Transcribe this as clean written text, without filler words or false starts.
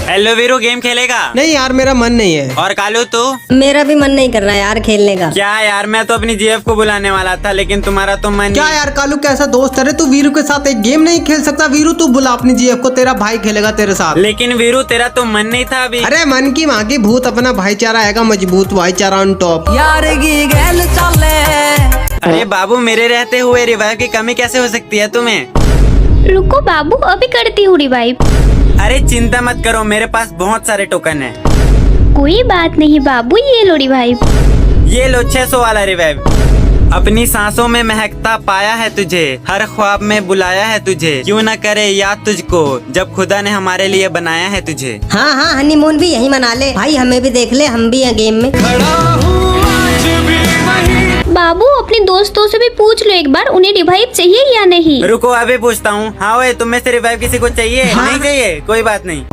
Hello Veeru, game खेलेगा? नहीं यार मेरा मन नहीं है। और कालू तू? मेरा भी मन नहीं कर रहा यार खेलने का। क्या यार, मैं तो अपनी जीएफ को बुलाने वाला था, लेकिन तुम्हारा तो मन क्या यार कालू कैसा दोस्त है तू वीरू के साथ एक गेम नहीं खेल सकता? वीरू तू बुला अपनी जीएफ को, तेरा भाई खेलेगा तेरे साथ। लेकिन वीरू तेरा तो मन नहीं था अभी। अरे मन की माँ की भूत, अपना भाईचारा आएगा मजबूत, भाईचारा ऑन टॉप। यार की गैल चले। अरे बाबू, मेरे रहते हुए रिवाइव की कमी कैसे हो सकती है तुम्हें? रुको बाबू, अभी करती हूँ रिवाइव। अरे चिंता मत करो, मेरे पास बहुत सारे टोकन है। कोई बात नहीं बाबू, ये लो रिवाइव। ये लो 600 वाला रिवाइव। अपनी सांसों में महकता पाया है तुझे, हर ख्वाब में बुलाया है तुझे, क्यों न करे याद तुझको जब खुदा ने हमारे लिए बनाया है तुझे। हाँ हाँ, हनीमून भी यही मना ले भाई, हमें भी देख ले, हम भी हैं गेम में। बाबू अपने दोस्तों से भी पूछ लो एक बार, उन्हें रिवाइव चाहिए या नहीं। रुको अभी पूछता हूँ। हाँ भाई, तुम में से रिवाइव किसी को चाहिए? नहीं चाहिए, कोई बात नहीं।